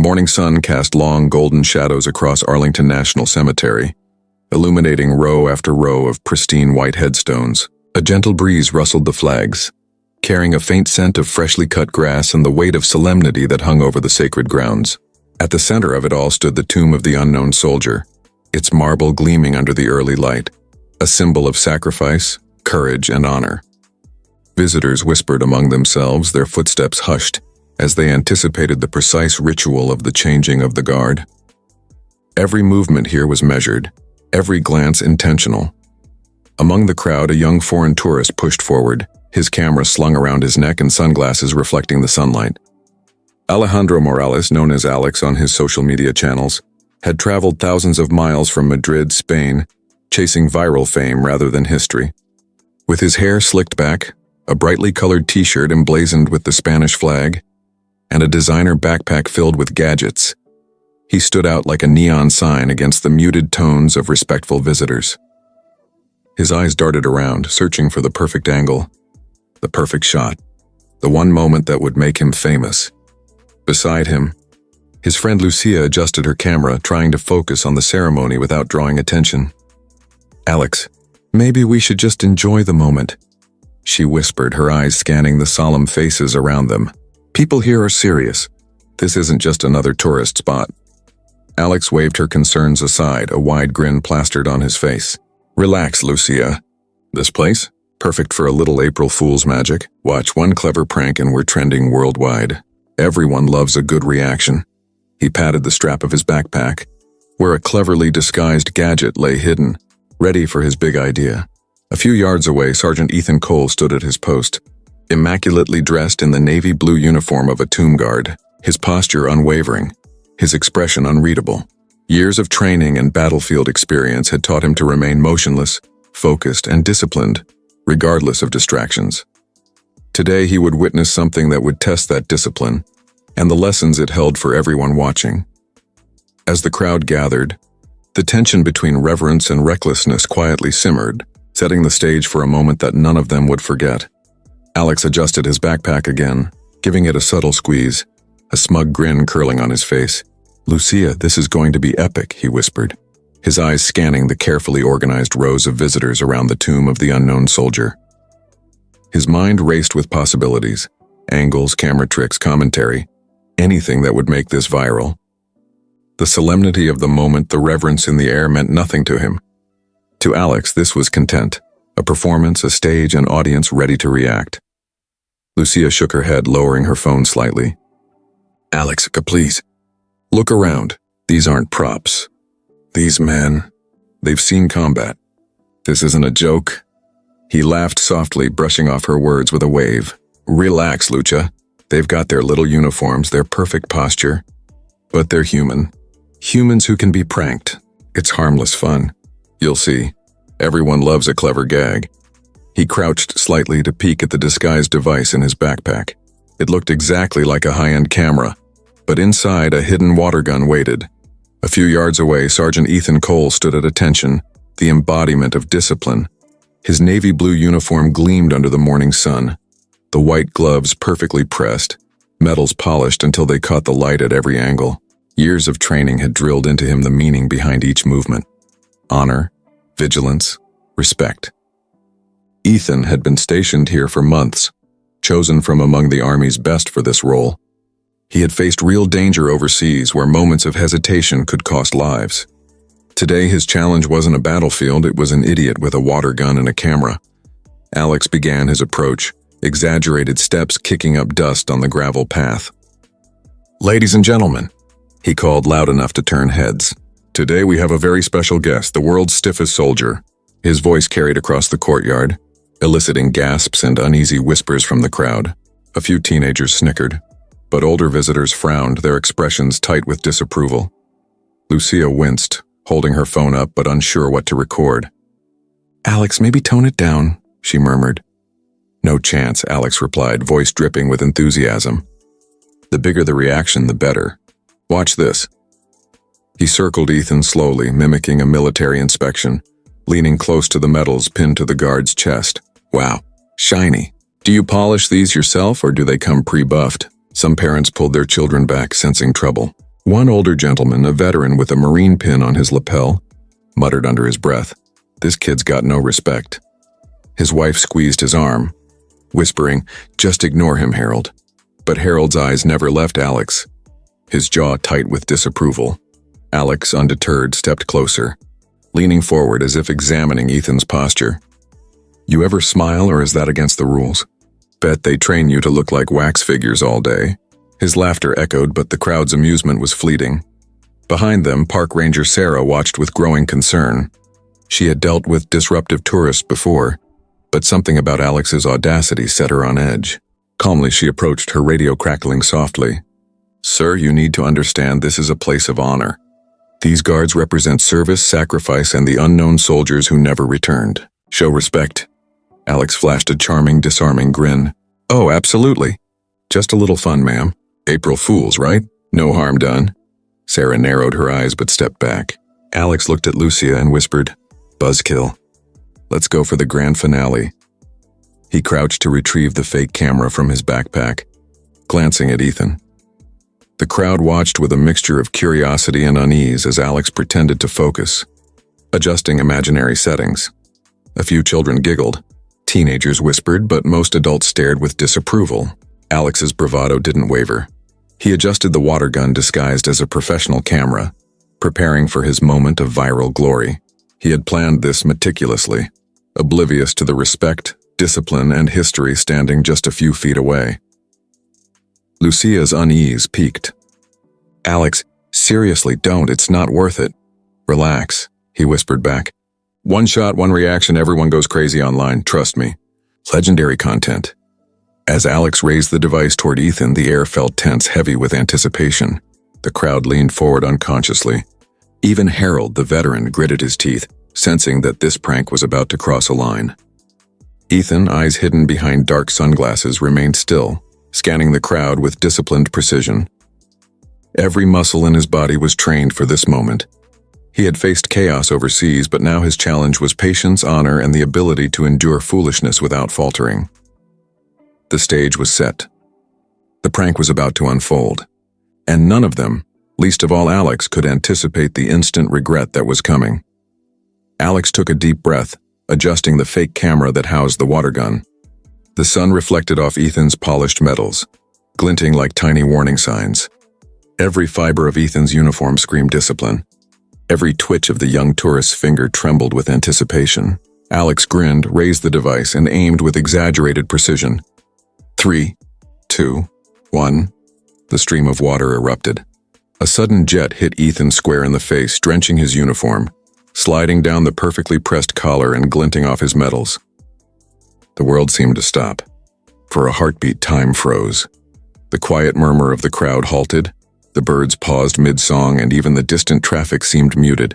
morning sun cast long golden shadows across Arlington National Cemetery, illuminating row after row of pristine white headstones. A gentle breeze rustled the flags, carrying a faint scent of freshly cut grass and the weight of solemnity that hung over the sacred grounds. At the center of it all stood the tomb of the unknown soldier, its marble gleaming under the early light, a symbol of sacrifice, courage, and honor. Visitors whispered among themselves, their footsteps hushed, as they anticipated the precise ritual of the changing of the guard. Every movement here was measured, every glance intentional. Among the crowd, a young foreign tourist pushed forward, his camera slung around his neck and sunglasses reflecting the sunlight. Alejandro Morales, known as Alex on his social media channels, had traveled thousands of miles from Madrid, Spain, chasing viral fame rather than history. With his hair slicked back, a brightly colored t-shirt emblazoned with the Spanish flag, and a designer backpack filled with gadgets, he stood out like a neon sign against the muted tones of respectful visitors. His eyes darted around, searching for the perfect angle, the perfect shot, the one moment that would make him famous. Beside him, his friend Lucia adjusted her camera, trying to focus on the ceremony without drawing attention. "Alex, maybe we should just enjoy the moment," she whispered, her eyes scanning the solemn faces around them. "People here are serious. This isn't just another tourist spot." Alex waved her concerns aside, a wide grin plastered on his face. "Relax, Lucia. This place? Perfect for a little April Fool's magic. Watch one clever prank and we're trending worldwide. Everyone loves a good reaction." He patted the strap of his backpack, where a cleverly disguised gadget lay hidden, ready for his big idea. A few yards away, Sergeant Ethan Cole stood at his post, immaculately dressed in the navy blue uniform of a tomb guard, his posture unwavering, his expression unreadable. Years of training and battlefield experience had taught him to remain motionless, focused, and disciplined, regardless of distractions. Today he would witness something that would test that discipline, and the lessons it held for everyone watching. As the crowd gathered, the tension between reverence and recklessness quietly simmered, setting the stage for a moment that none of them would forget. Alex adjusted his backpack again, giving it a subtle squeeze, a smug grin curling on his face. "Lucia, this is going to be epic," he whispered, his eyes scanning the carefully organized rows of visitors around the tomb of the unknown soldier. His mind raced with possibilities, angles, camera tricks, commentary, anything that would make this viral. The solemnity of the moment, the reverence in the air meant nothing to him. To Alex, this was content, a performance, a stage, an audience ready to react. Lucia shook her head, lowering her phone slightly. "Alex, please, look around. These aren't props. These men, they've seen combat. This isn't a joke." He laughed softly, brushing off her words with a wave. "Relax, Lucia. They've got their little uniforms, their perfect posture. But they're human. Humans who can be pranked. It's harmless fun. You'll see. Everyone loves a clever gag." He crouched slightly to peek at the disguised device in his backpack. It looked exactly like a high-end camera, but inside a hidden water gun waited. A few yards away, Sergeant Ethan Cole stood at attention, the embodiment of discipline. His navy blue uniform gleamed under the morning sun, the white gloves perfectly pressed, metals polished until they caught the light at every angle. Years of training had drilled into him the meaning behind each movement: honor, vigilance, respect. Ethan had been stationed here for months, chosen from among the Army's best for this role. He had faced real danger overseas where moments of hesitation could cost lives. Today his challenge wasn't a battlefield, it was an idiot with a water gun and a camera. Alex began his approach, exaggerated steps kicking up dust on the gravel path. "Ladies and gentlemen," he called loud enough to turn heads. "Today we have a very special guest, the world's stiffest soldier." His voice carried across the courtyard, eliciting gasps and uneasy whispers from the crowd. A few teenagers snickered, but older visitors frowned, their expressions tight with disapproval. Lucia winced, holding her phone up but unsure what to record. "Alex, maybe tone it down," she murmured. "No chance," Alex replied, voice dripping with enthusiasm. "The bigger the reaction, the better. Watch this." He circled Ethan slowly, mimicking a military inspection, leaning close to the medals pinned to the guard's chest. "Wow, shiny. Do you polish these yourself or do they come pre-buffed?" Some parents pulled their children back, sensing trouble. One older gentleman, a veteran with a marine pin on his lapel, muttered under his breath, "This kid's got no respect." His wife squeezed his arm, whispering, "Just ignore him, Harold." But Harold's eyes never left Alex, his jaw tight with disapproval. Alex, undeterred, stepped closer, leaning forward as if examining Ethan's posture. "You ever smile, or is that against the rules? Bet they train you to look like wax figures all day." His laughter echoed, but the crowd's amusement was fleeting. Behind them, Park Ranger Sarah watched with growing concern. She had dealt with disruptive tourists before, but something about Alex's audacity set her on edge. Calmly, she approached, her radio crackling softly. "Sir, you need to understand this is a place of honor. These guards represent service, sacrifice, and the unknown soldiers who never returned. Show respect." Alex flashed a charming, disarming grin. "Oh, absolutely. Just a little fun, ma'am. April Fools, right? No harm done." Sarah narrowed her eyes but stepped back. Alex looked at Lucia and whispered, "Buzzkill. Let's go for the grand finale." He crouched to retrieve the fake camera from his backpack, glancing at Ethan. The crowd watched with a mixture of curiosity and unease as Alex pretended to focus, adjusting imaginary settings. A few children giggled. Teenagers whispered, but most adults stared with disapproval. Alex's bravado didn't waver. He adjusted the water gun disguised as a professional camera, preparing for his moment of viral glory. He had planned this meticulously, oblivious to the respect, discipline, and history standing just a few feet away. Lucia's unease peaked. "Alex, seriously, don't. It's not worth it." "Relax," he whispered back. "One shot, one reaction, everyone goes crazy online, trust me. Legendary content." As Alex raised the device toward Ethan, the air felt tense, heavy with anticipation. The crowd leaned forward unconsciously. Even Harold, the veteran, gritted his teeth, sensing that this prank was about to cross a line. Ethan, eyes hidden behind dark sunglasses, remained still, scanning the crowd with disciplined precision. Every muscle in his body was trained for this moment. He had faced chaos overseas, but now his challenge was patience, honor, and the ability to endure foolishness without faltering. The stage was set. The prank was about to unfold, and none of them, least of all Alex, could anticipate the instant regret that was coming. Alex took a deep breath, adjusting the fake camera that housed the water gun. The sun reflected off Ethan's polished metals, glinting like tiny warning signs. Every fiber of Ethan's uniform screamed discipline. Every twitch of the young tourist's finger trembled with anticipation. Alex grinned, raised the device, and aimed with exaggerated precision. 3, 2, 1. The stream of water erupted. A sudden jet hit Ethan square in the face, drenching his uniform, sliding down the perfectly pressed collar and glinting off his metals. The world seemed to stop. For a heartbeat, time froze. The quiet murmur of the crowd halted, the birds paused mid-song, and even the distant traffic seemed muted.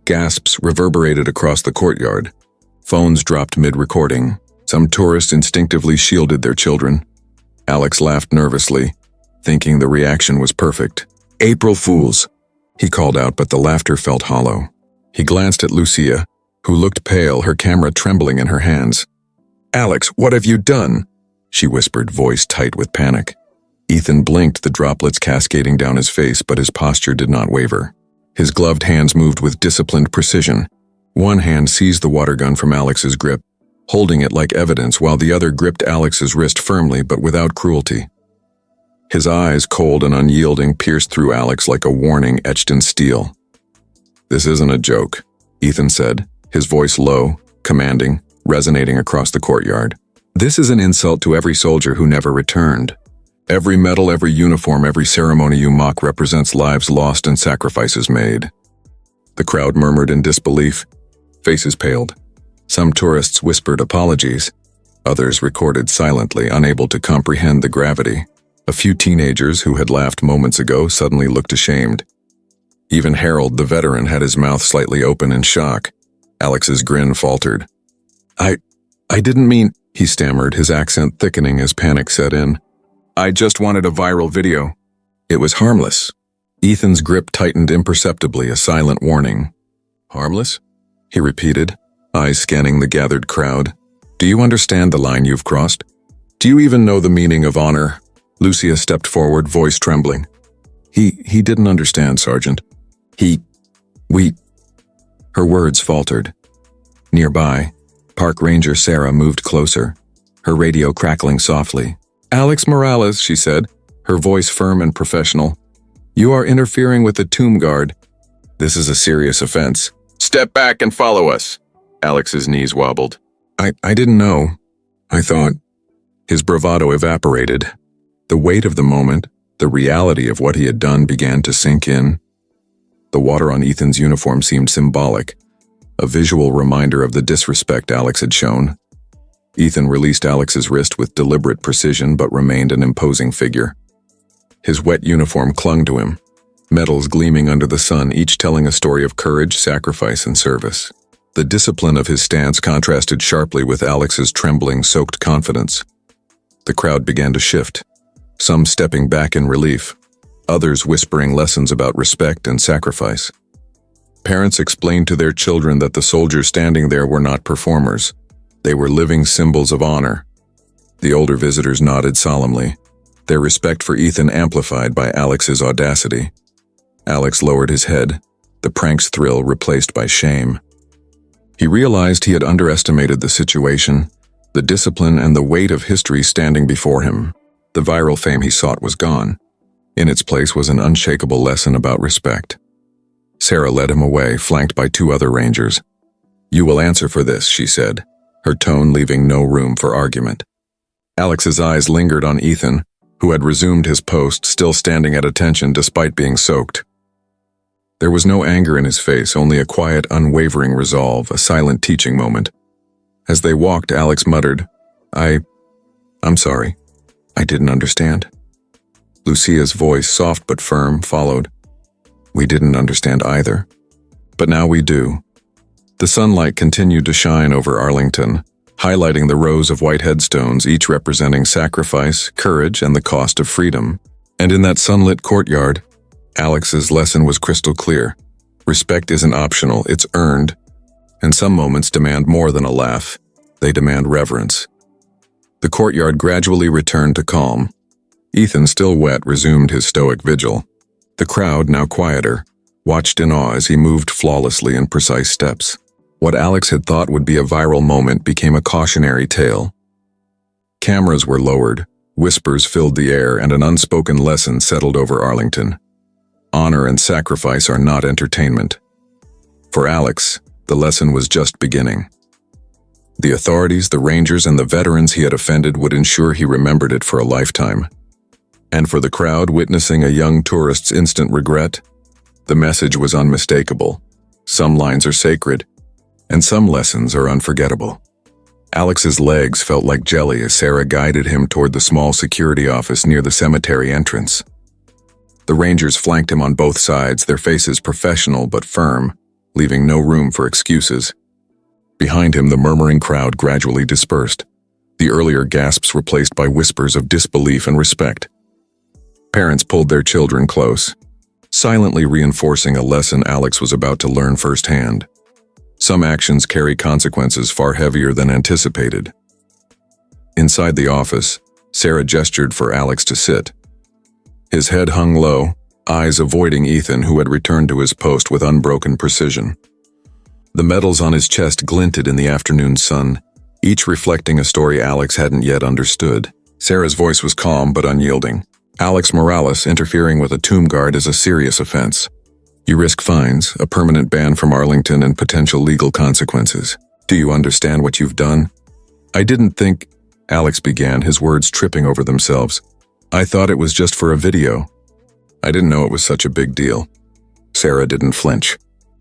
Gasps reverberated across the courtyard. Phones dropped mid-recording. Some tourists instinctively shielded their children. Alex laughed nervously, thinking the reaction was perfect. "April Fools," he called out, but the laughter felt hollow. He glanced at Lucia, who looked pale, her camera trembling in her hands. "Alex, what have you done?" she whispered, voice tight with panic. Ethan blinked, the droplets cascading down his face, but his posture did not waver. His gloved hands moved with disciplined precision. One hand seized the water gun from Alex's grip, holding it like evidence, while the other gripped Alex's wrist firmly but without cruelty. His eyes, cold and unyielding, pierced through Alex like a warning etched in steel. "This isn't a joke," Ethan said, his voice low, commanding, resonating across the courtyard. "This is an insult to every soldier who never returned. Every medal, every uniform, every ceremony you mock represents lives lost and sacrifices made." The crowd murmured in disbelief. Faces paled. Some tourists whispered apologies. Others recorded silently, unable to comprehend the gravity. A few teenagers who had laughed moments ago suddenly looked ashamed. Even Harold, the veteran, had his mouth slightly open in shock. Alex's grin faltered. I didn't mean," he stammered, his accent thickening as panic set in. "I just wanted a viral video. It was harmless." Ethan's grip tightened imperceptibly, a silent warning. "Harmless?" he repeated, eyes scanning the gathered crowd. "Do you understand the line you've crossed? Do you even know the meaning of honor?" Lucia stepped forward, voice trembling. He didn't understand, Sergeant. We... Her words faltered. Nearby, Park Ranger Sarah moved closer, her radio crackling softly. "Alex Morales," she said, her voice firm and professional. "You are interfering with the tomb guard. This is a serious offense. Step back and follow us." Alex's knees wobbled. I didn't know. I thought. His bravado evaporated. The weight of the moment, the reality of what he had done began to sink in. The water on Ethan's uniform seemed symbolic, a visual reminder of the disrespect Alex had shown. Ethan released Alex's wrist with deliberate precision but remained an imposing figure. His wet uniform clung to him, medals gleaming under the sun, each telling a story of courage, sacrifice, and service. The discipline of his stance contrasted sharply with Alex's trembling, soaked confidence. The crowd began to shift, some stepping back in relief, others whispering lessons about respect and sacrifice. Parents explained to their children that the soldiers standing there were not performers. They were living symbols of honor. The older visitors nodded solemnly, their respect for Ethan amplified by Alex's audacity. Alex lowered his head, the prank's thrill replaced by shame. He realized he had underestimated the situation, the discipline and the weight of history standing before him. The viral fame he sought was gone. In its place was an unshakable lesson about respect. Sarah led him away, flanked by two other rangers. "You will answer for this," she said, her tone leaving no room for argument. Alex's eyes lingered on Ethan, who had resumed his post, still standing at attention despite being soaked. There was no anger in his face, only a quiet, unwavering resolve, a silent teaching moment. As they walked, Alex muttered, I'm sorry. I didn't understand." Lucia's voice, soft but firm, followed. "We didn't understand either. But now we do." The sunlight continued to shine over Arlington, highlighting the rows of white headstones, each representing sacrifice, courage, and the cost of freedom. And in that sunlit courtyard, Alex's lesson was crystal clear. Respect isn't optional, it's earned. And some moments demand more than a laugh. They demand reverence. The courtyard gradually returned to calm. Ethan, still wet, resumed his stoic vigil. The crowd, now quieter, watched in awe as he moved flawlessly in precise steps. What Alex had thought would be a viral moment became a cautionary tale. Cameras were lowered, whispers filled the air, and an unspoken lesson settled over Arlington. Honor and sacrifice are not entertainment. For Alex, the lesson was just beginning. The authorities, the rangers, and the veterans he had offended would ensure he remembered it for a lifetime. And for the crowd witnessing a young tourist's instant regret, the message was unmistakable. Some lines are sacred, and some lessons are unforgettable. Alex's legs felt like jelly as Sarah guided him toward the small security office near the cemetery entrance. The rangers flanked him on both sides, their faces professional but firm, leaving no room for excuses. Behind him, the murmuring crowd gradually dispersed, the earlier gasps replaced by whispers of disbelief and respect. Parents pulled their children close, silently reinforcing a lesson Alex was about to learn firsthand. Some actions carry consequences far heavier than anticipated. Inside the office, Sarah gestured for Alex to sit. His head hung low, eyes avoiding Ethan, who had returned to his post with unbroken precision. The medals on his chest glinted in the afternoon sun, each reflecting a story Alex hadn't yet understood. Sarah's voice was calm but unyielding. "Alex Morales, interfering with a tomb guard is a serious offense. You risk fines, a permanent ban from Arlington, and potential legal consequences. Do you understand what you've done?" "I didn't think," Alex began, his words tripping over themselves. "I thought it was just for a video. I didn't know it was such a big deal." Sarah didn't flinch.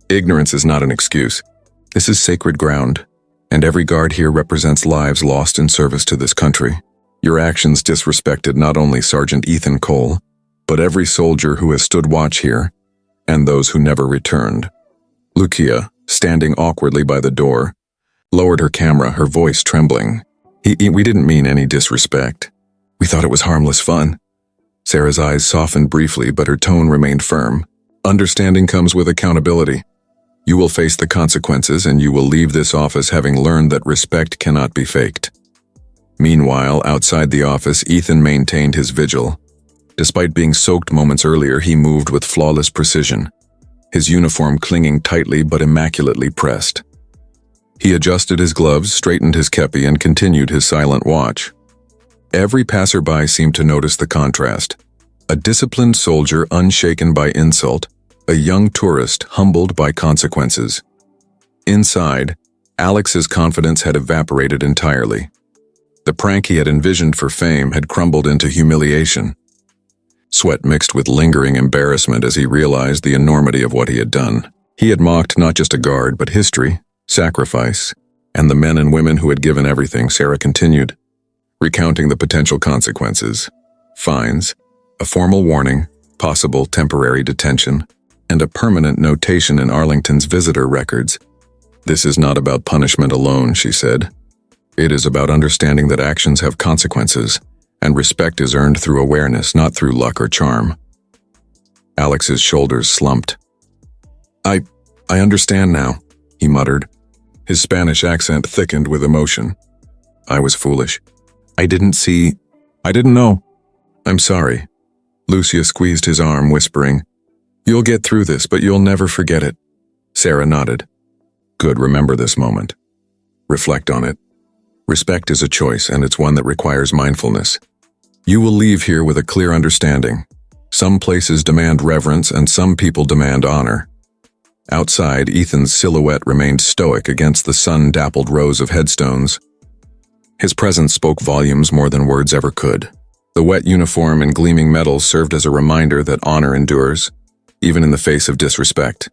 "Ignorance is not an excuse. This is sacred ground, and every guard here represents lives lost in service to this country. Your actions disrespected not only Sergeant Ethan Cole, but every soldier who has stood watch here, and those who never returned." Lucia, standing awkwardly by the door, lowered her camera, her voice trembling. We didn't mean any disrespect. We thought it was harmless fun." Sarah's eyes softened briefly, but her tone remained firm. "Understanding comes with accountability. You will face the consequences, and you will leave this office having learned that respect cannot be faked." Meanwhile, outside the office, Ethan maintained his vigil. Despite being soaked moments earlier, he moved with flawless precision, his uniform clinging tightly but immaculately pressed. He adjusted his gloves, straightened his kepi, and continued his silent watch. Every passerby seemed to notice the contrast. A disciplined soldier unshaken by insult, a young tourist humbled by consequences. Inside, Alex's confidence had evaporated entirely. The prank he had envisioned for fame had crumbled into humiliation. Sweat mixed with lingering embarrassment as he realized the enormity of what he had done. He had mocked not just a guard, but history, sacrifice, and the men and women who had given everything. Sarah continued, recounting the potential consequences: fines, a formal warning, possible temporary detention, and a permanent notation in Arlington's visitor records. "This is not about punishment alone," she said. "It is about understanding that actions have consequences, and respect is earned through awareness, not through luck or charm." Alex's shoulders slumped. I understand now," he muttered. His Spanish accent thickened with emotion. "I was foolish. I didn't know." "I'm sorry." Lucia squeezed his arm, whispering, "You'll get through this, but you'll never forget it." Sarah nodded. "Good, remember this moment. Reflect on it. Respect is a choice, and it's one that requires mindfulness. You will leave here with a clear understanding. Some places demand reverence, and some people demand honor." Outside, Ethan's silhouette remained stoic against the sun-dappled rows of headstones. His presence spoke volumes more than words ever could. The wet uniform and gleaming metal served as a reminder that honor endures, even in the face of disrespect.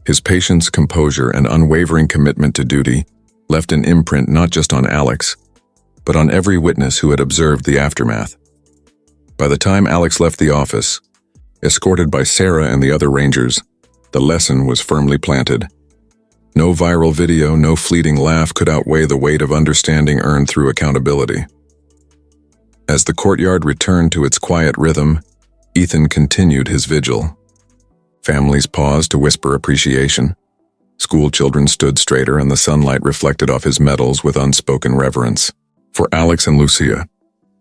His patience, composure, and unwavering commitment to duty left an imprint not just on Alex, but on every witness who had observed the aftermath. By the time Alex left the office, escorted by Sarah and the other rangers, the lesson was firmly planted. No viral video, no fleeting laugh could outweigh the weight of understanding earned through accountability. As the courtyard returned to its quiet rhythm, Ethan continued his vigil. Families paused to whisper appreciation. School children stood straighter, and the sunlight reflected off his medals with unspoken reverence. For Alex and Lucia,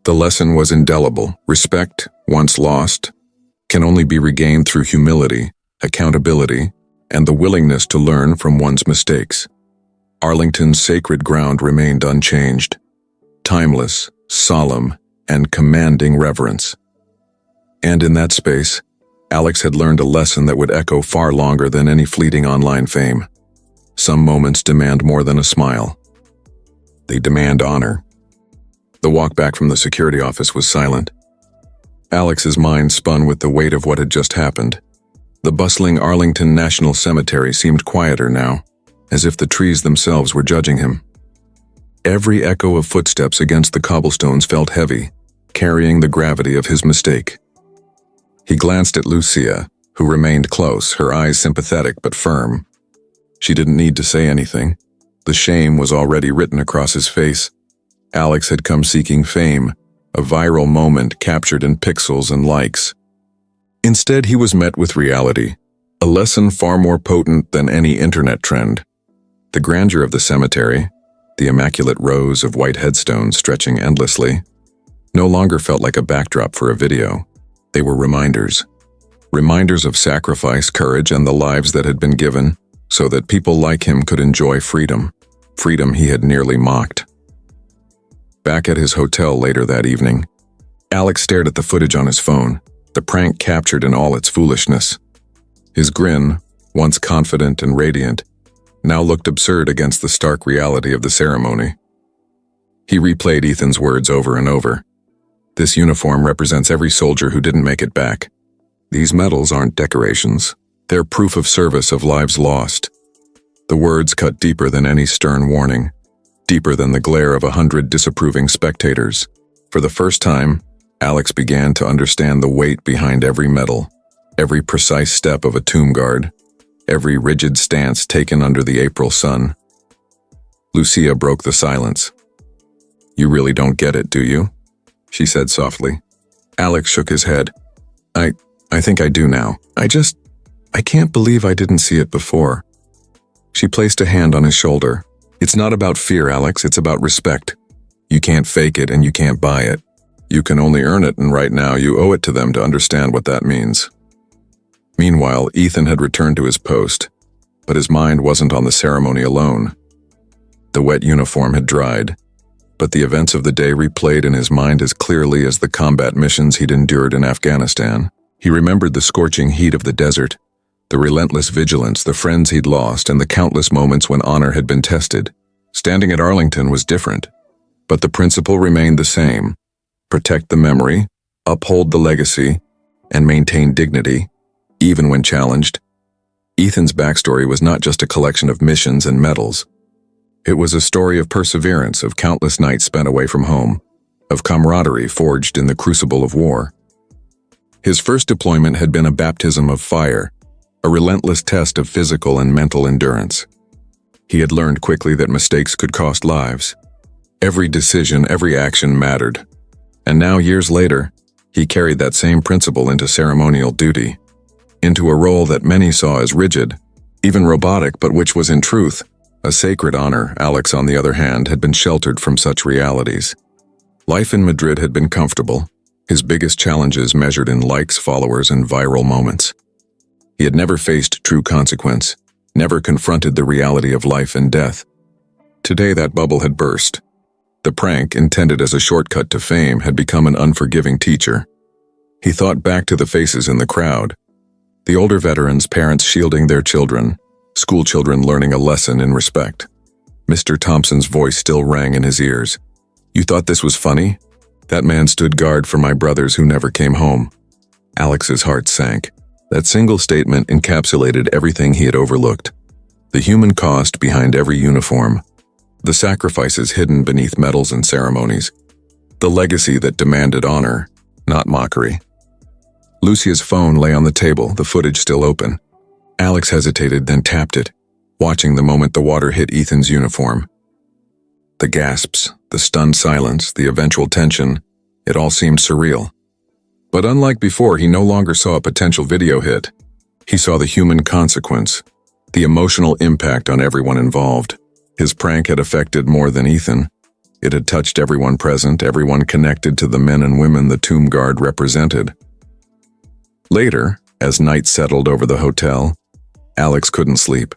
the lesson was indelible. Respect, once lost, can only be regained through humility, accountability, and the willingness to learn from one's mistakes. Arlington's sacred ground remained unchanged, timeless, solemn, and commanding reverence. And in that space, Alex had learned a lesson that would echo far longer than any fleeting online fame. Some moments demand more than a smile. They demand honor. The walk back from the security office was silent. Alex's mind spun with the weight of what had just happened. The bustling Arlington National Cemetery seemed quieter now, as if the trees themselves were judging him. Every echo of footsteps against the cobblestones felt heavy, carrying the gravity of his mistake. He glanced at Lucia, who remained close, her eyes sympathetic but firm. She didn't need to say anything. The shame was already written across his face. Alex had come seeking fame, a viral moment captured in pixels and likes. Instead, he was met with reality, a lesson far more potent than any internet trend. The grandeur of the cemetery, the immaculate rows of white headstones stretching endlessly, no longer felt like a backdrop for a video. They were reminders. Reminders of sacrifice, courage, and the lives that had been given so that people like him could enjoy freedom. Freedom he had nearly mocked. Back at his hotel later that evening, Alex stared at the footage on his phone, the prank captured in all its foolishness. His grin, once confident and radiant, now looked absurd against the stark reality of the ceremony. He replayed Ethan's words over and over. "This uniform represents every soldier who didn't make it back. These medals aren't decorations. They're proof of service, of lives lost." The words cut deeper than any stern warning, deeper than the glare of 100 disapproving spectators. For the first time, Alex began to understand the weight behind every medal, every precise step of a tomb guard, every rigid stance taken under the April sun. Lucia broke the silence. "You really don't get it, do you?" she said softly. Alex shook his head. I think I do now. I can't believe I didn't see it before." She placed a hand on his shoulder. "It's not about fear, Alex, it's about respect. You can't fake it and you can't buy it. You can only earn it, and right now you owe it to them to understand what that means. Meanwhile, Ethan had returned to his post, but his mind wasn't on the ceremony alone. The wet uniform had dried, but the events of the day replayed in his mind as clearly as the combat missions he'd endured in Afghanistan. He remembered the scorching heat of the desert, the relentless vigilance, the friends he'd lost, and the countless moments when honor had been tested. Standing at Arlington was different, but the principle remained the same: protect the memory, uphold the legacy, and maintain dignity, even when challenged. Ethan's backstory was not just a collection of missions and medals. It was a story of perseverance, of countless nights spent away from home, of camaraderie forged in the crucible of war. His first deployment had been a baptism of fire, a relentless test of physical and mental endurance. He had learned quickly that mistakes could cost lives. Every decision, every action mattered. And now, years later, he carried that same principle into ceremonial duty, into a role that many saw as rigid, even robotic, but which was in truth a sacred honor. Alex, on the other hand, had been sheltered from such realities. Life in Madrid had been comfortable, his biggest challenges measured in likes, followers, and viral moments. He had never faced true consequence, never confronted the reality of life and death. Today that bubble had burst. The prank, intended as a shortcut to fame, had become an unforgiving teacher. He thought back to the faces in the crowd. The older veterans, parents shielding their children, school children learning a lesson in respect. Mr. Thompson's voice still rang in his ears. "You thought this was funny? That man stood guard for my brothers who never came home." Alex's heart sank. That single statement encapsulated everything he had overlooked. The human cost behind every uniform. The sacrifices hidden beneath medals and ceremonies. The legacy that demanded honor, not mockery. Lucia's phone lay on the table, the footage still open. Alex hesitated, then tapped it, watching the moment the water hit Ethan's uniform. The gasps, the stunned silence, the eventual tension, it all seemed surreal. But unlike before, he no longer saw a potential video hit. He saw the human consequence, the emotional impact on everyone involved. His prank had affected more than Ethan. It had touched everyone present, everyone connected to the men and women the Tomb Guard represented. Later, as night settled over the hotel, Alex couldn't sleep.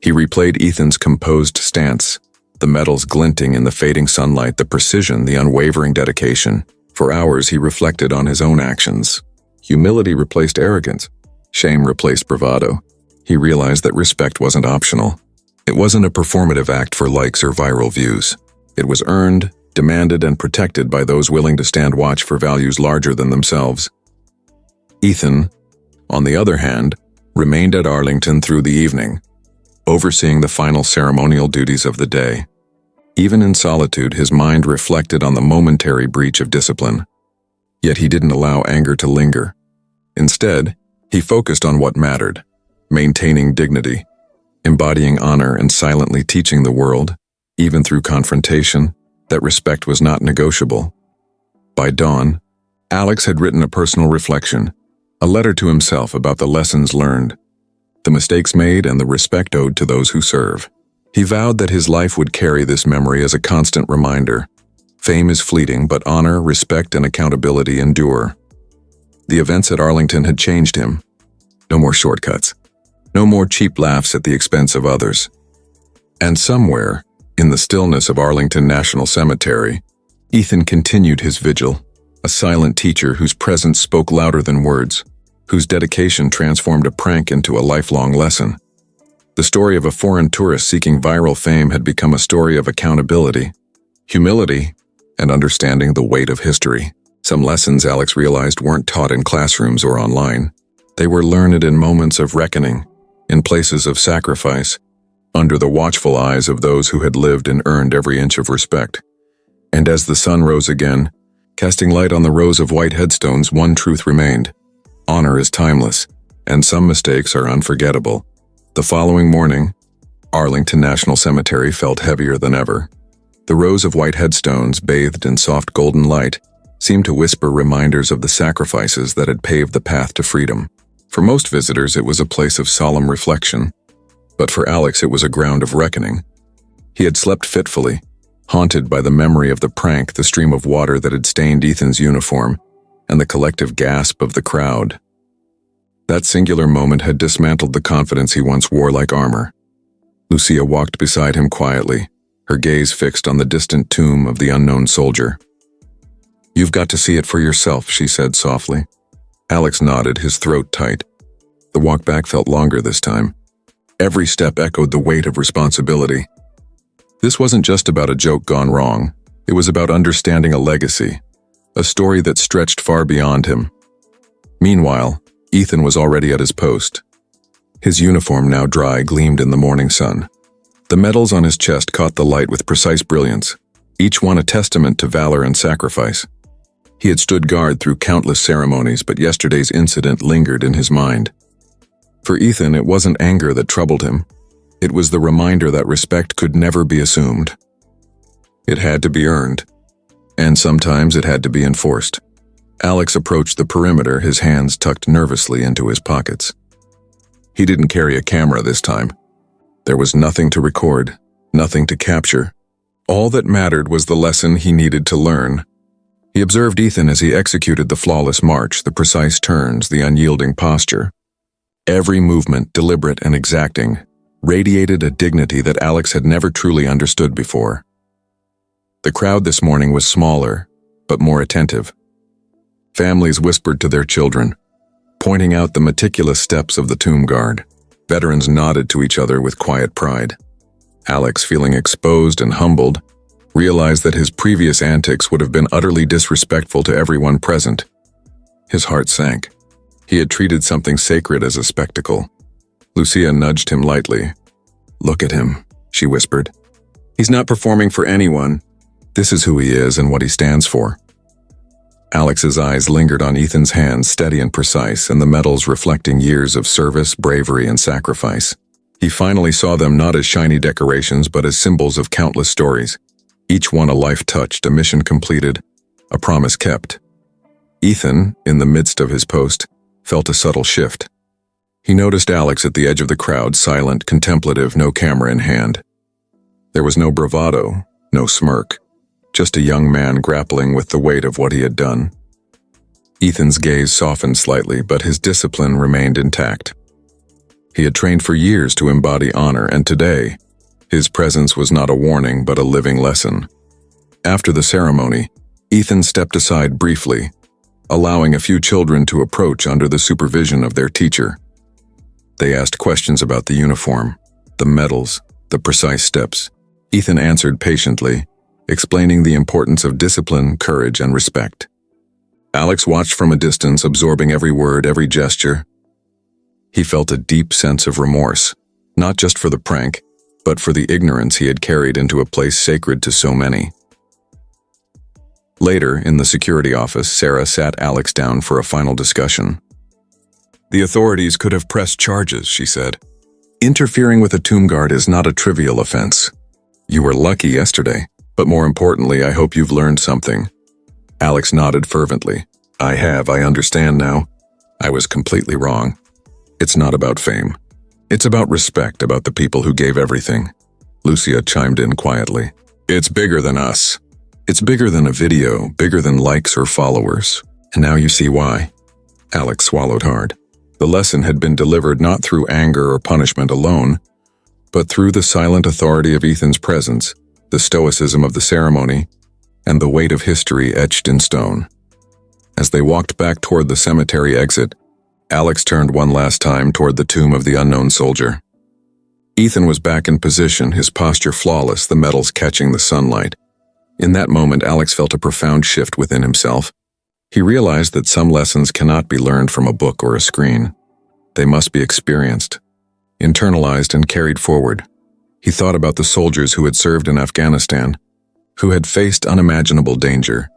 He replayed Ethan's composed stance, the medals glinting in the fading sunlight, the precision, the unwavering dedication. For hours he reflected on his own actions. Humility replaced arrogance. Shame replaced bravado. He realized that respect wasn't optional. It wasn't a performative act for likes or viral views. It was earned, demanded, and protected by those willing to stand watch for values larger than themselves. Ethan, on the other hand, remained at Arlington through the evening, overseeing the final ceremonial duties of the day. Even in solitude, his mind reflected on the momentary breach of discipline. Yet he didn't allow anger to linger. Instead, he focused on what mattered: maintaining dignity, embodying honor, and silently teaching the world, even through confrontation, that respect was not negotiable. By dawn, Alex had written a personal reflection, a letter to himself about the lessons learned, the mistakes made, and the respect owed to those who serve. He vowed that his life would carry this memory as a constant reminder. Fame is fleeting, but honor, respect, and accountability endure. The events at Arlington had changed him. No more shortcuts. No more cheap laughs at the expense of others. And somewhere, in the stillness of Arlington National Cemetery, Ethan continued his vigil, a silent teacher whose presence spoke louder than words, whose dedication transformed a prank into a lifelong lesson. The story of a foreign tourist seeking viral fame had become a story of accountability, humility, and understanding the weight of history. Some lessons, Alex realized, weren't taught in classrooms or online. They were learned in moments of reckoning, in places of sacrifice, under the watchful eyes of those who had lived and earned every inch of respect. And as the sun rose again, casting light on the rows of white headstones, one truth remained: honor is timeless, and some mistakes are unforgettable. The following morning, Arlington National Cemetery felt heavier than ever. The rows of white headstones, bathed in soft golden light, seemed to whisper reminders of the sacrifices that had paved the path to freedom. For most visitors, it was a place of solemn reflection, but for Alex it was a ground of reckoning. He had slept fitfully, haunted by the memory of the prank, the stream of water that had stained Ethan's uniform, and the collective gasp of the crowd. That singular moment had dismantled the confidence he once wore like armor. Lucia walked beside him quietly, her gaze fixed on the distant tomb of the unknown soldier. "You've got to see it for yourself," she said softly. Alex nodded, his throat tight. The walk back felt longer this time. Every step echoed the weight of responsibility. This wasn't just about a joke gone wrong. It was about understanding a legacy, a story that stretched far beyond him. Meanwhile, Ethan was already at his post. His uniform, now dry, gleamed in the morning sun. The medals on his chest caught the light with precise brilliance, each one a testament to valor and sacrifice. He had stood guard through countless ceremonies, but yesterday's incident lingered in his mind. For Ethan, it wasn't anger that troubled him. It was the reminder that respect could never be assumed. It had to be earned, and sometimes it had to be enforced. Alex approached the perimeter, his hands tucked nervously into his pockets. He didn't carry a camera this time. There was nothing to record, nothing to capture. All that mattered was the lesson he needed to learn. He observed Ethan as he executed the flawless march, the precise turns, the unyielding posture. Every movement, deliberate and exacting, radiated a dignity that Alex had never truly understood before. The crowd this morning was smaller, but more attentive. Families whispered to their children, pointing out the meticulous steps of the tomb guard. Veterans nodded to each other with quiet pride. Alex, feeling exposed and humbled, realized that his previous antics would have been utterly disrespectful to everyone present. His heart sank. He had treated something sacred as a spectacle. Lucia nudged him lightly. "Look at him," she whispered. "He's not performing for anyone. This is who he is and what he stands for." Alex's eyes lingered on Ethan's hands, steady and precise, and the medals reflecting years of service, bravery, and sacrifice. He finally saw them not as shiny decorations, but as symbols of countless stories. Each one a life touched, a mission completed, a promise kept. Ethan, in the midst of his post, felt a subtle shift. He noticed Alex at the edge of the crowd, silent, contemplative, no camera in hand. There was no bravado, no smirk, just a young man grappling with the weight of what he had done. Ethan's gaze softened slightly, but his discipline remained intact. He had trained for years to embody honor, and today, his presence was not a warning but a living lesson. After the ceremony, Ethan stepped aside briefly, allowing a few children to approach under the supervision of their teacher. They asked questions about the uniform, the medals, the precise steps. Ethan answered patiently, explaining the importance of discipline, courage, and respect. Alex watched from a distance, absorbing every word, every gesture. He felt a deep sense of remorse, not just for the prank, but for the ignorance he had carried into a place sacred to so many. Later, in the security office, Sarah sat Alex down for a final discussion. "The authorities could have pressed charges," she said. "Interfering with a tomb guard is not a trivial offense. You were lucky yesterday, but more importantly, I hope you've learned something." Alex nodded fervently. "I have, I understand now. I was completely wrong. It's not about fame. It's about respect, about the people who gave everything." Lucia chimed in quietly. "It's bigger than us. It's bigger than a video, bigger than likes or followers. And now you see why." Alex swallowed hard. The lesson had been delivered not through anger or punishment alone, but through the silent authority of Ethan's presence, the stoicism of the ceremony, and the weight of history etched in stone. As they walked back toward the cemetery exit, Alex turned one last time toward the tomb of the unknown soldier. Ethan was back in position, his posture flawless, the medals catching the sunlight. In that moment, Alex felt a profound shift within himself. He realized that some lessons cannot be learned from a book or a screen. They must be experienced, internalized, and carried forward. He thought about the soldiers who had served in Afghanistan, who had faced unimaginable danger,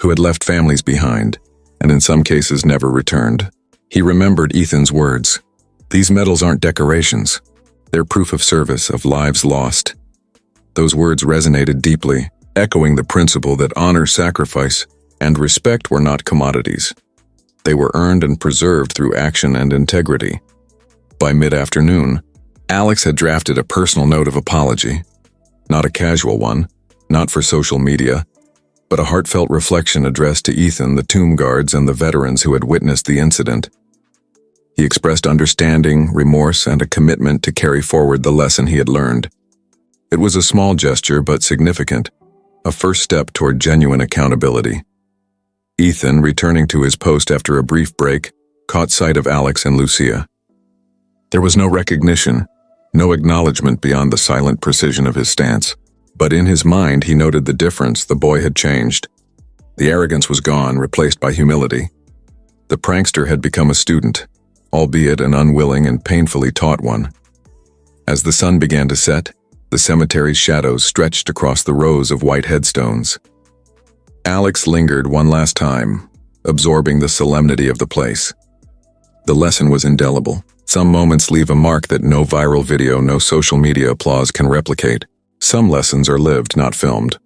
who had left families behind, and in some cases never returned. He remembered Ethan's words. "These medals aren't decorations. They're proof of service, of lives lost." Those words resonated deeply, echoing the principle that honor, sacrifice, and respect were not commodities. They were earned and preserved through action and integrity. By mid-afternoon, Alex had drafted a personal note of apology. Not a casual one, not for social media, but a heartfelt reflection addressed to Ethan, the tomb guards, and the veterans who had witnessed the incident. He expressed understanding, remorse, and a commitment to carry forward the lesson he had learned. It was a small gesture but significant, a first step toward genuine accountability. Ethan, returning to his post after a brief break, caught sight of Alex and Lucia. There was no recognition, no acknowledgement beyond the silent precision of his stance. But in his mind, he noted the difference. The boy had changed. The arrogance was gone, replaced by humility. The prankster had become a student, albeit an unwilling and painfully taught one. As the sun began to set, the cemetery's shadows stretched across the rows of white headstones. Alex lingered one last time, absorbing the solemnity of the place. The lesson was indelible. Some moments leave a mark that no viral video, no social media applause can replicate. Some lessons are lived, not filmed.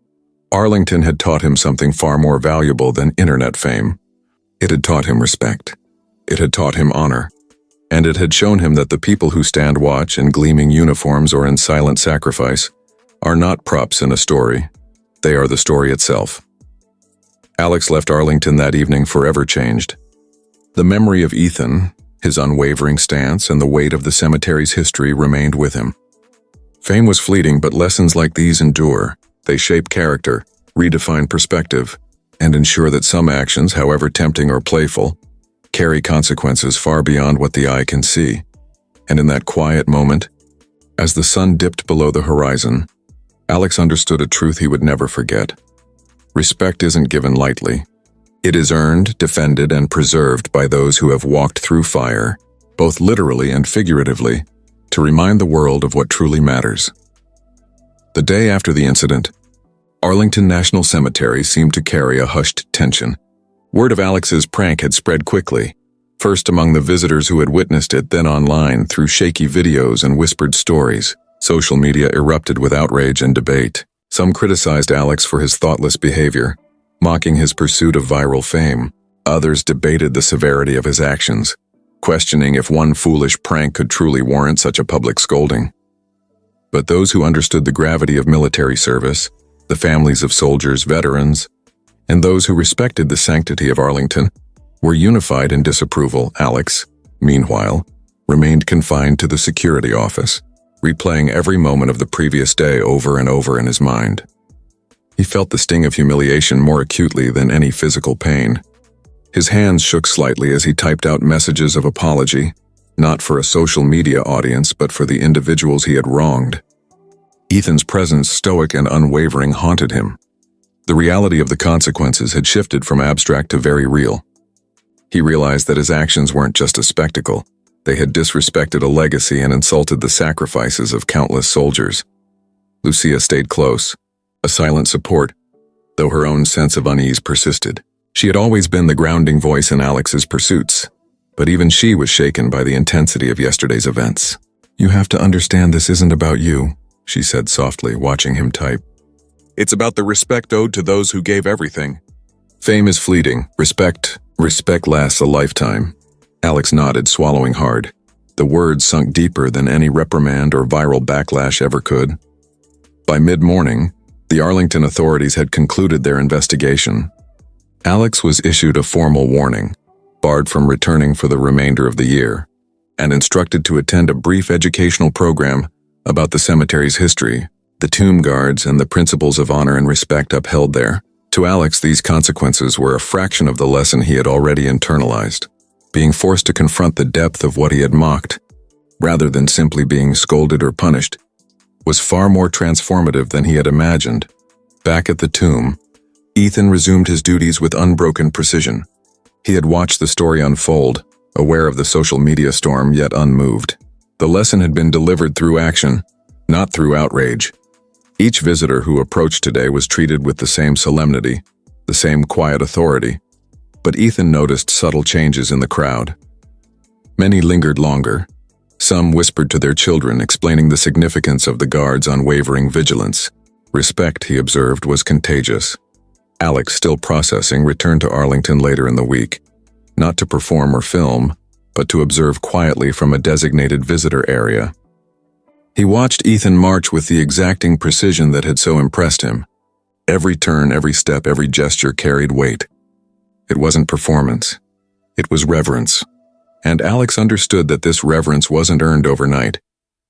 Arlington had taught him something far more valuable than internet fame. It had taught him respect. It had taught him honor. And it had shown him that the people who stand watch in gleaming uniforms or in silent sacrifice are not props in a story. They are the story itself. Alex left Arlington that evening forever changed. The memory of Ethan, his unwavering stance, and the weight of the cemetery's history remained with him. Fame was fleeting, but lessons like these endure. They shape character, redefine perspective, and ensure that some actions, however tempting or playful, carry consequences far beyond what the eye can see. And in that quiet moment, as the sun dipped below the horizon, Alex understood a truth he would never forget. Respect isn't given lightly. It is earned, defended, and preserved by those who have walked through fire, both literally and figuratively, to remind the world of what truly matters. The day after the incident, Arlington National Cemetery seemed to carry a hushed tension. Word of Alex's prank had spread quickly, first among the visitors who had witnessed it, then online through shaky videos and whispered stories. Social media erupted with outrage and debate. Some criticized Alex for his thoughtless behavior, mocking his pursuit of viral fame. Others debated the severity of his actions, questioning if one foolish prank could truly warrant such a public scolding. But those who understood the gravity of military service, the families of soldiers, veterans, and those who respected the sanctity of Arlington, were unified in disapproval. Alex, meanwhile, remained confined to the security office, replaying every moment of the previous day over and over in his mind. He felt the sting of humiliation more acutely than any physical pain. His hands shook slightly as he typed out messages of apology, not for a social media audience, but for the individuals he had wronged. Ethan's presence, stoic and unwavering, haunted him. The reality of the consequences had shifted from abstract to very real. He realized that his actions weren't just a spectacle. They had disrespected a legacy and insulted the sacrifices of countless soldiers. Lucia stayed close, a silent support, though her own sense of unease persisted. She had always been the grounding voice in Alex's pursuits, but even she was shaken by the intensity of yesterday's events. "You have to understand this isn't about you," she said softly, watching him type. "It's about the respect owed to those who gave everything. Fame is fleeting. Respect lasts a lifetime." Alex nodded, swallowing hard. The words sunk deeper than any reprimand or viral backlash ever could. By mid-morning, the Arlington authorities had concluded their investigation. Alex was issued a formal warning, barred from returning for the remainder of the year, and instructed to attend a brief educational program about the cemetery's history, the tomb guards, and the principles of honor and respect upheld there. To Alex, these consequences were a fraction of the lesson he had already internalized. Being forced to confront the depth of what he had mocked, rather than simply being scolded or punished, was far more transformative than he had imagined. Back at the tomb, Ethan resumed his duties with unbroken precision. He had watched the story unfold, aware of the social media storm, yet unmoved. The lesson had been delivered through action, not through outrage. Each visitor who approached today was treated with the same solemnity, the same quiet authority. But Ethan noticed subtle changes in the crowd. Many lingered longer. Some whispered to their children, explaining the significance of the guards' unwavering vigilance. Respect, he observed, was contagious. Alex, still processing, returned to Arlington later in the week, not to perform or film, but to observe quietly from a designated visitor area. He watched Ethan march with the exacting precision that had so impressed him, Every turn, every step, every gesture carried weight. It wasn't performance. It was reverence. And Alex understood that this reverence wasn't earned overnight.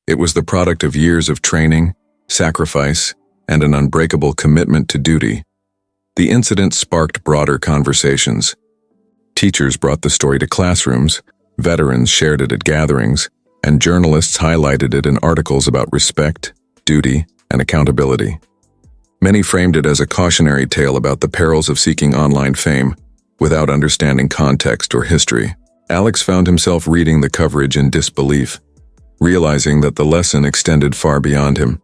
It was the product of years of training, sacrifice, and an unbreakable commitment to duty. The incident sparked broader conversations. Teachers brought the story to classrooms, veterans shared it at gatherings, and journalists highlighted it in articles about respect, duty, and accountability. Many framed it as a cautionary tale about the perils of seeking online fame without understanding context or history. Alex found himself reading the coverage in disbelief, realizing that the lesson extended far beyond him.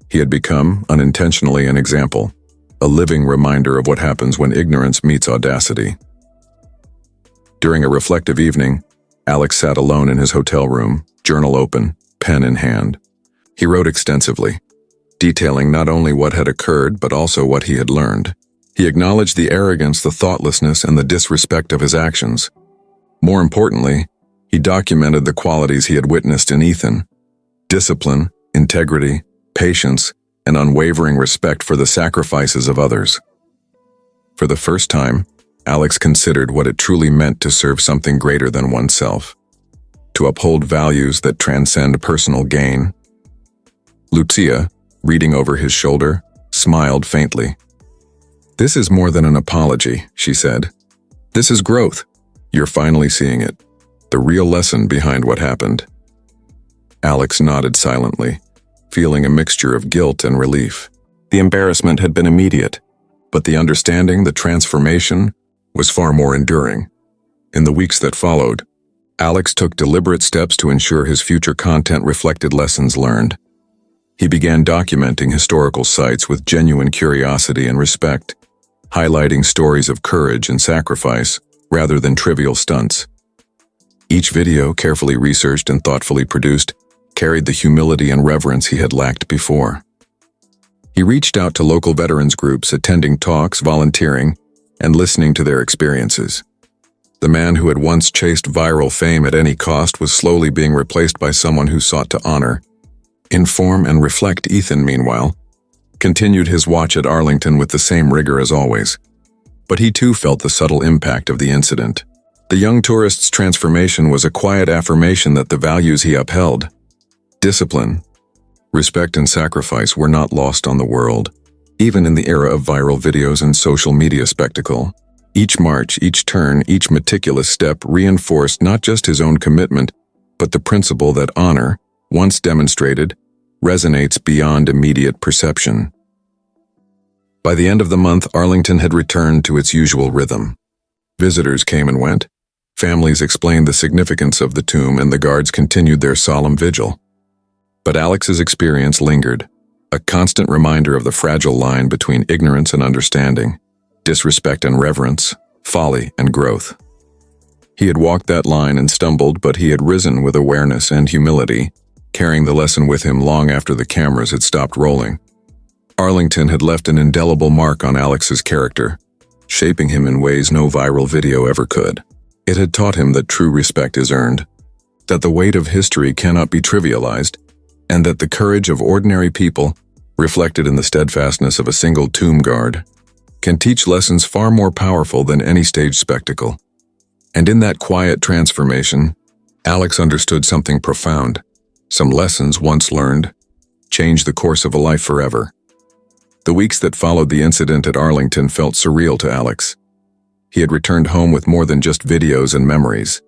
He had become, unintentionally, an example, a living reminder of what happens when ignorance meets audacity. During a reflective evening, Alex sat alone in his hotel room, journal open, pen in hand. He wrote extensively, detailing not only what had occurred but also what he had learned. He acknowledged the arrogance, the thoughtlessness, and the disrespect of his actions. More importantly, he documented the qualities he had witnessed in Ethan: discipline, integrity, patience, and unwavering respect for the sacrifices of others. For the first time, Alex considered what it truly meant to serve something greater than oneself, to uphold values that transcend personal gain. Lucia, reading over his shoulder, smiled faintly. "This is more than an apology," she said. "This is growth. You're finally seeing it. The real lesson behind what happened." Alex nodded silently, feeling a mixture of guilt and relief. The embarrassment had been immediate, but the understanding, the transformation, was far more enduring. In the weeks that followed, Alex took deliberate steps to ensure his future content reflected lessons learned. He began documenting historical sites with genuine curiosity and respect, highlighting stories of courage and sacrifice rather than trivial stunts. Each video, carefully researched and thoughtfully produced, carried the humility and reverence he had lacked before. He reached out to local veterans groups, attending talks, volunteering, and listening to their experiences. The man who had once chased viral fame at any cost was slowly being replaced by someone who sought to honor, inform, and reflect. Ethan, meanwhile, continued his watch at Arlington with the same rigor as always. But he too felt the subtle impact of the incident. The young tourist's transformation was a quiet affirmation that the values he upheld, discipline, respect, and sacrifice, were not lost on the world, even in the era of viral videos and social media spectacle. Each march, each turn, each meticulous step reinforced not just his own commitment, but the principle that honor, once demonstrated, resonates beyond immediate perception. By the end of the month, Arlington had returned to its usual rhythm. Visitors came and went. Families explained the significance of the tomb, and the guards continued their solemn vigil. But Alex's experience lingered, a constant reminder of the fragile line between ignorance and understanding, disrespect and reverence, folly and growth. He had walked that line and stumbled, but he had risen with awareness and humility, carrying the lesson with him long after the cameras had stopped rolling. Arlington had left an indelible mark on Alex's character, shaping him in ways no viral video ever could. It had taught him that true respect is earned, that the weight of history cannot be trivialized, and that the courage of ordinary people, reflected in the steadfastness of a single tomb guard, can teach lessons far more powerful than any stage spectacle. And in that quiet transformation, Alex understood something profound. Some lessons once learned changed the course of a life forever. The weeks that followed the incident at Arlington felt surreal to Alex. He had returned home with more than just videos and memories.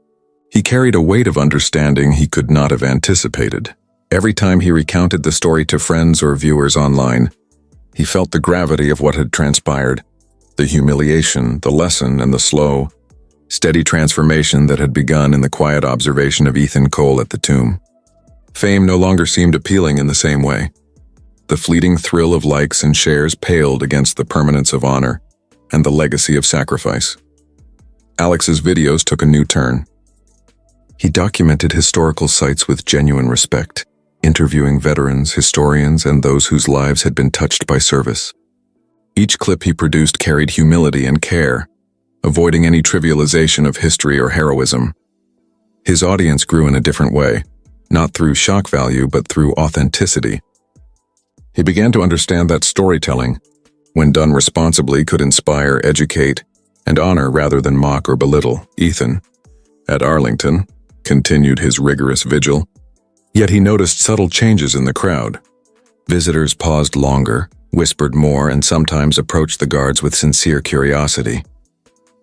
He carried a weight of understanding he could not have anticipated. Every time he recounted the story to friends or viewers online, he felt the gravity of what had transpired, the humiliation, the lesson, and the slow, steady transformation that had begun in the quiet observation of Ethan Cole at the tomb. Fame no longer seemed appealing in the same way. The fleeting thrill of likes and shares paled against the permanence of honor and the legacy of sacrifice. Alex's videos took a new turn. He documented historical sites with genuine respect, interviewing veterans, historians, and those whose lives had been touched by service. Each clip he produced carried humility and care, avoiding any trivialization of history or heroism. His audience grew in a different way, not through shock value but through authenticity. He began to understand that storytelling, when done responsibly, could inspire, educate, and honor rather than mock or belittle. Ethan, at Arlington, continued his rigorous vigil, yet he noticed subtle changes in the crowd. Visitors paused longer, whispered more, and sometimes approached the guards with sincere curiosity.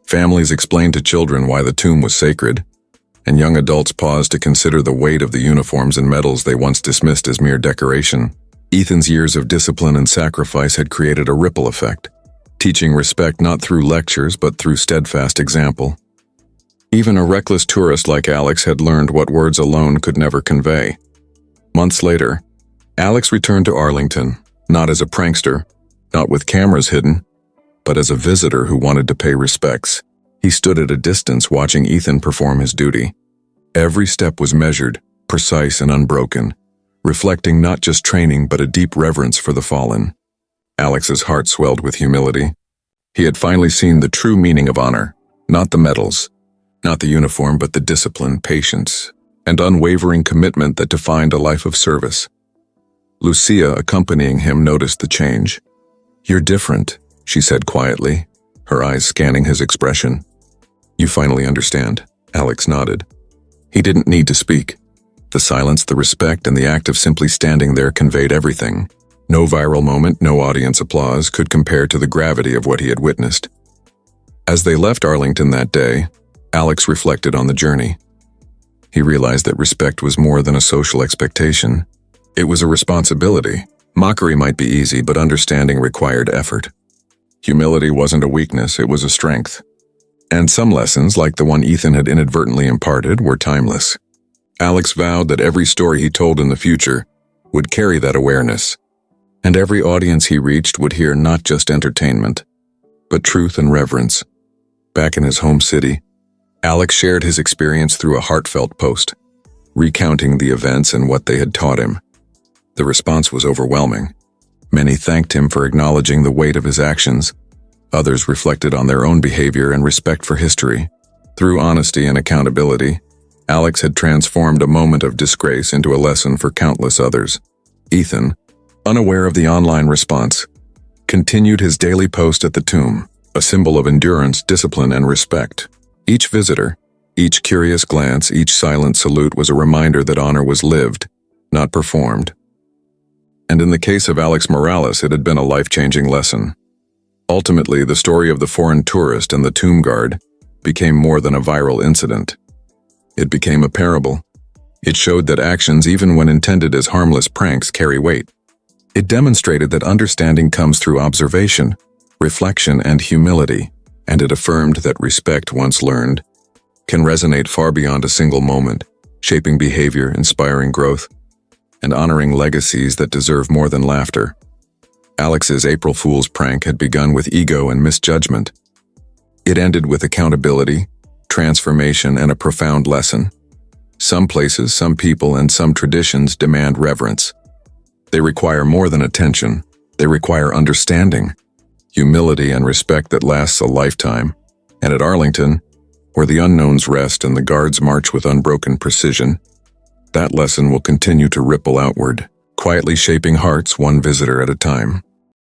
Families explained to children why the tomb was sacred, and young adults paused to consider the weight of the uniforms and medals they once dismissed as mere decoration. Ethan's years of discipline and sacrifice had created a ripple effect, teaching respect not through lectures but through steadfast example. Even a reckless tourist like Alex had learned what words alone could never convey. Months later, Alex returned to Arlington, not as a prankster, not with cameras hidden, but as a visitor who wanted to pay respects. He stood at a distance watching Ethan perform his duty. Every step was measured, precise and unbroken, reflecting not just training but a deep reverence for the fallen. Alex's heart swelled with humility. He had finally seen the true meaning of honor, not the medals, not the uniform, but the discipline, patience, and unwavering commitment that defined a life of service. Lucia, accompanying him, noticed the change. "You're different," she said quietly, her eyes scanning his expression. "You finally understand," Alex nodded. He didn't need to speak. The silence, the respect, and the act of simply standing there conveyed everything. No viral moment, no audience applause could compare to the gravity of what he had witnessed. As they left Arlington that day, Alex reflected on the journey. He realized that respect was more than a social expectation. It was a responsibility. Mockery might be easy, but understanding required effort. Humility wasn't a weakness, it was a strength. And some lessons, like the one Ethan had inadvertently imparted, were timeless. Alex vowed that every story he told in the future would carry that awareness, and every audience he reached would hear not just entertainment, but truth and reverence. Back in his home city, Alex shared his experience through a heartfelt post, recounting the events and what they had taught him. The response was overwhelming. Many thanked him for acknowledging the weight of his actions. Others reflected on their own behavior and respect for history. Through honesty and accountability, Alex had transformed a moment of disgrace into a lesson for countless others. Ethan, unaware of the online response, continued his daily post at the tomb, a symbol of endurance, discipline, and respect. Each visitor, each curious glance, each silent salute was a reminder that honor was lived, not performed. And in the case of Alex Morales, it had been a life-changing lesson. Ultimately, the story of the foreign tourist and the tomb guard became more than a viral incident. It became a parable. It showed that actions, even when intended as harmless pranks, carry weight. It demonstrated that understanding comes through observation, reflection, and humility, and it affirmed that respect once learned can resonate far beyond a single moment, shaping behavior, inspiring growth, and honoring legacies that deserve more than laughter. Alex's April Fool's prank had begun with ego and misjudgment. It ended with accountability, transformation, and a profound lesson. Some places, some people, and some traditions demand reverence. They require more than attention. They require understanding, humility, and respect that lasts a lifetime. And at Arlington, where the unknowns rest and the guards march with unbroken precision, that lesson will continue to ripple outward, quietly shaping hearts one visitor at a time.